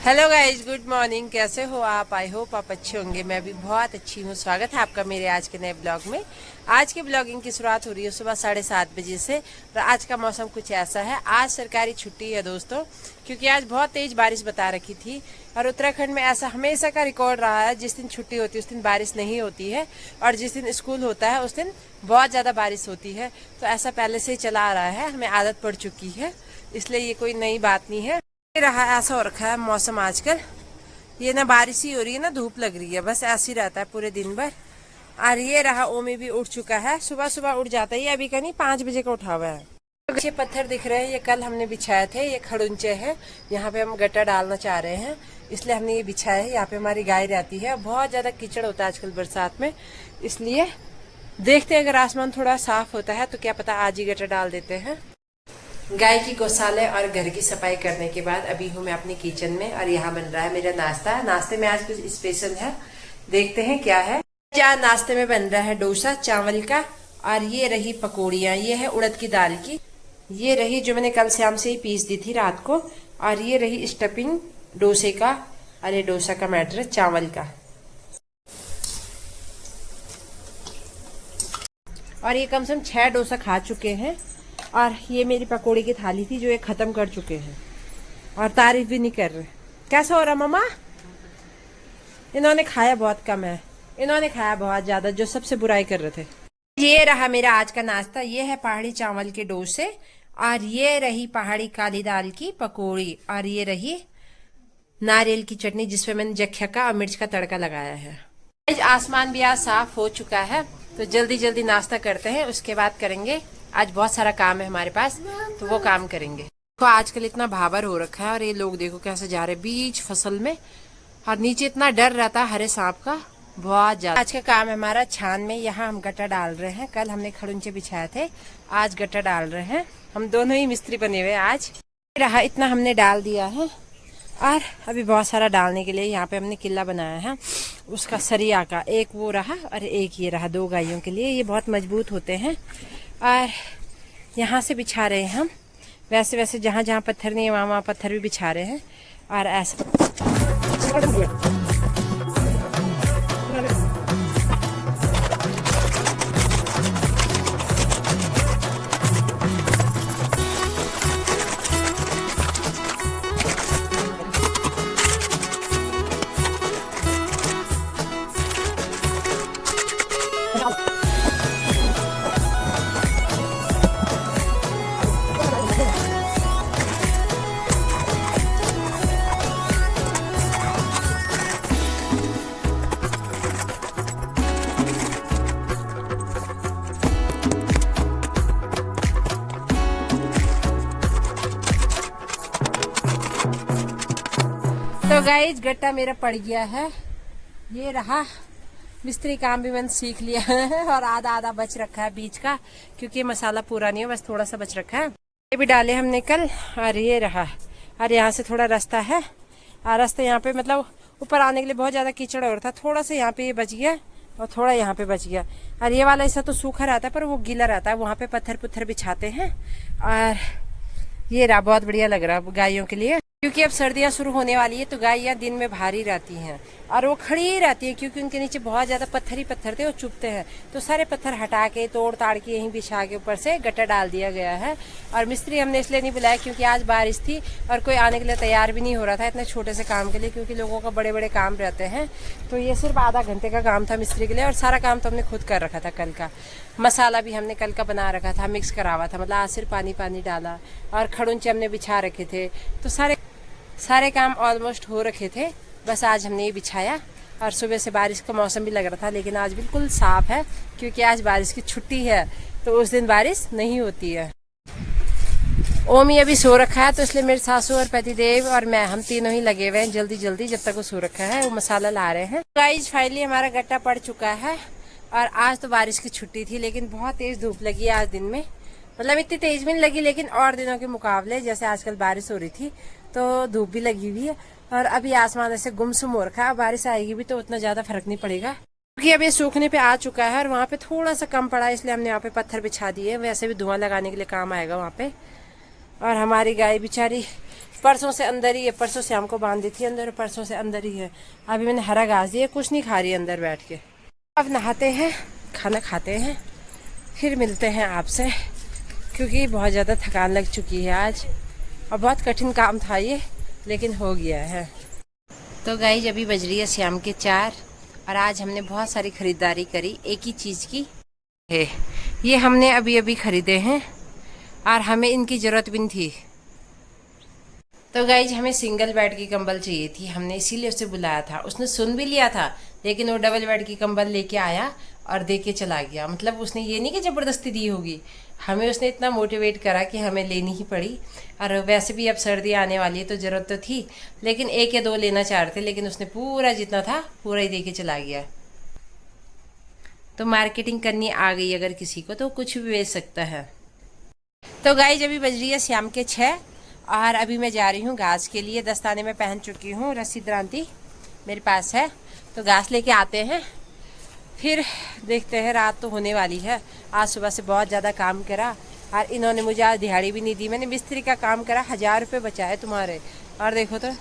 Hello guys, good morning. कैसे हो आप? आई होप आप अच्छे होंगे। मैं भी बहुत अच्छी हूँ। स्वागत है आपका मेरे आज के नए ब्लॉग में। आज की ब्लॉगिंग की शुरुआत हो रही है सुबह 7:30 बजे से। और आज का मौसम कुछ ऐसा है, आज सरकारी छुट्टी है दोस्तों, क्योंकि आज बहुत तेज बारिश बता रखी थी। और उत्तराखंड में ऐसा हमेशा का रिकॉर्ड रहा है, जिस दिन छुट्टी होती है उस दिन बारिश नहीं होती है, और जिस दिन स्कूल होता है उस दिन बहुत ज़्यादा बारिश होती है। तो ऐसा पहले से ही चला आ रहा है, हमें आदत पड़ चुकी है, इसलिए ये कोई नई बात नहीं है। रहा ऐसा हो रखा है मौसम आजकल, ये ना बारिश ही हो रही है ना धूप लग रही है, बस ऐसे ही रहता है पूरे दिन भर। और ये रहा ओमी भी उठ चुका है, सुबह सुबह उठ जाता है। ये अभी का नहीं, 5 बजे का उठा हुआ है। ये पत्थर दिख रहे हैं, ये कल हमने बिछाए थे, ये खड़ुंचे हैं। यहाँ पे हम गट्टा डालना चाह रहे हैं, इसलिए हमने ये बिछाया है। यहाँ पे हमारी गाय रहती है, बहुत ज्यादा कीचड़ होता है आजकल बरसात में, इसलिए देखते हैं अगर आसमान थोड़ा साफ होता है तो क्या पता आज ही गट्टा डाल देते हैं। गाय की गौशाला और घर की सफाई करने के बाद अभी हूँ मैं अपनी किचन में, और यहाँ बन रहा है मेरा नाश्ता। नाश्ते में आज कुछ स्पेशल है, देखते हैं क्या है। क्या नाश्ते में बन रहा है डोसा चावल का, और ये रही पकौड़ियाँ, ये है उड़द की दाल की, ये रही जो मैंने कल शाम से ही पीस दी थी रात को, और ये रही स्टफिंग डोसे का, अरे डोसा का मैटर चावल का। और ये कम से कम 6 डोसा खा चुके हैं। और ये मेरी पकौड़ी की थाली थी जो ये खत्म कर चुके हैं, और तारीफ भी नहीं कर रहे। कैसा हो रहा मम्मा? इन्होंने खाया बहुत कम है, इन्होंने खाया बहुत ज्यादा, जो सबसे बुराई कर रहे थे। ये रहा मेरा आज का नाश्ता, ये है पहाड़ी चावल के डोसे, और ये रही पहाड़ी काली दाल की पकौड़ी, और ये रही नारियल की चटनी जिसपे मैंने जख्या और मिर्च का तड़का लगाया है। आज आसमान भी आज साफ हो चुका है, तो जल्दी जल्दी नाश्ता करते हैं, उसके बाद करेंगे। आज बहुत सारा काम है हमारे पास, तो वो काम करेंगे। तो आजकल इतना भावर हो रखा है, और ये लोग देखो कैसे जा रहे बीच फसल में, और नीचे इतना डर रहता है हरे सांप का, बहुत ज्यादा। आज का काम है हमारा छान में, यहाँ हम गट्टा डाल रहे हैं। कल हमने खड़ुंचे बिछाए थे, आज गट्टा डाल रहे हैं। हम दोनों ही मिस्त्री बने हुए आज। रहा इतना हमने डाल दिया है, और अभी बहुत सारा डालने के लिए यहाँ पे हमने किला बनाया है उसका सरिया का, एक वो रहा और एक ये रहा, 2 गायों के लिए। ये बहुत मजबूत होते हैं, और यहाँ से बिछा रहे हैं हम। वैसे वैसे जहाँ जहाँ पत्थर नहीं है वहाँ वहाँ पत्थर भी बिछा रहे हैं, और ऐसा तो गाइज गट्टा मेरा पड़ गया है, ये रहा। मिस्त्री काम भी मैंने सीख लिया है, और आधा आधा बच रखा है बीच का, क्योंकि मसाला पूरा नहीं है, बस थोड़ा सा बच रखा है। ये भी डाले हमने कल, और ये रहा। और यहाँ से थोड़ा रास्ता है, और रास्ता यहाँ पे मतलब ऊपर आने के लिए बहुत ज्यादा कीचड़ हो रहा था, थोड़ा सा यहाँ पे ये बच गया, और थोड़ा यहाँ पे बच गया। और ये वाला ऐसा तो सूखा रहता है, पर वो गीला रहता है, वहाँ पे पत्थर पुत्थर बिछाते हैं। और ये रहा, बहुत बढ़िया लग रहा है गायों के लिए, क्योंकि अब सर्दियां शुरू होने वाली है, तो गायें दिन में भारी रहती हैं, और वो खड़ी ही रहती है, क्योंकि उनके नीचे बहुत ज्यादा पत्थर ही पत्थर थे, वो चुभते हैं। तो सारे पत्थर हटा के तोड़ ताड़ के यहीं बिछा के ऊपर से गट्टा डाल दिया गया है। और मिस्त्री हमने इसलिए नहीं बुलाया क्योंकि आज बारिश थी, और कोई आने के लिए तैयार भी नहीं हो रहा था इतने छोटे से काम के लिए, क्योंकि लोगों का बड़े बड़े काम रहते हैं। तो ये सिर्फ आधा घंटे का काम था मिस्त्री के लिए, और सारा काम तो हमने खुद कर रखा था कल का। मसाला भी हमने कल का बना रखा था, मिक्स करा हुआ था, मतलब आज सिर्फ पानी पानी डाला, और खड़ुंचे हमने बिछा रखे थे। तो सारे काम ऑलमोस्ट हो रखे थे, बस आज हमने ये बिछाया। और सुबह से बारिश का मौसम भी लग रहा था, लेकिन आज बिल्कुल साफ है, क्योंकि आज बारिश की छुट्टी है, तो उस दिन बारिश नहीं होती है। ओमी अभी सो रखा है, तो इसलिए मेरे सासू और पतिदेव और मैं, हम तीनों ही लगे हुए हैं जल्दी जल्दी, जब तक वो सो रखा है वो मसाला ला रहे हैं। गाइस फाइनली हमारा गट्टा पड़ चुका है, और आज तो बारिश की छुट्टी थी, लेकिन बहुत तेज धूप लगी आज दिन में। मतलब इतनी तेज भी नहीं लगी, लेकिन और दिनों के मुकाबले जैसे आजकल बारिश हो रही थी तो धूप भी लगी हुई है। और अभी आसमान ऐसे गुमसुम हो रखा है, बारिश आएगी भी तो उतना ज्यादा फर्क नहीं पड़ेगा, क्योंकि अब ये सूखने पे आ चुका है, और वहाँ पे थोड़ा सा कम पड़ा है, इसलिए हमने यहाँ पे पत्थर बिछा दिए, वैसे भी धुआं लगाने के लिए काम आएगा वहाँ पे। और हमारी गाय बेचारी परसों से अंदर ही है, परसों शाम को बांध दी थी अंदर और परसों से अंदर ही है। अभी मैंने हरा घास दिया, कुछ नहीं खा रही अंदर बैठ के। अब नहाते हैं, खाना खाते हैं, फिर मिलते हैं आपसे, क्योंकि बहुत ज़्यादा थकान लग चुकी है आज और बहुत कठिन काम था ये, लेकिन हो गया है। तो गाइस अभी बज रही है शाम के 4 और आज हमने बहुत सारी खरीदारी करी एक ही चीज़ की है। ये हमने अभी अभी खरीदे हैं और हमें इनकी ज़रूरत भी नहीं थी। तो गाइज हमें सिंगल बेड की कंबल चाहिए थी, हमने इसीलिए उसे बुलाया था। उसने सुन भी लिया था, लेकिन वो डबल बेड की कंबल लेके आया और दे के चला गया। मतलब उसने ये नहीं कि ज़बरदस्ती दी होगी, हमें उसने इतना मोटिवेट करा कि हमें लेनी ही पड़ी। और वैसे भी अब सर्दी आने वाली है तो ज़रूरत तो थी, लेकिन 1 या 2 लेना चाह रहे थे, लेकिन उसने पूरा जितना था पूरा ही दे के चला गया। तो मार्केटिंग करनी आ गई अगर किसी को, तो कुछ भी बेच सकता है। तो गाइज अभी बज रही है शाम के 6 और अभी मैं जा रही हूँ घास के लिए। दस्ताने में पहन चुकी हूँ, रस्सी दरांती मेरे पास है, तो घास लेके आते हैं, फिर देखते हैं। रात तो होने वाली है, आज सुबह से बहुत ज़्यादा काम करा और इन्होंने मुझे आज दिहाड़ी भी नहीं दी। मैंने मिस्त्री का काम करा, 1000 रुपये बचाए तुम्हारे। और देखो तो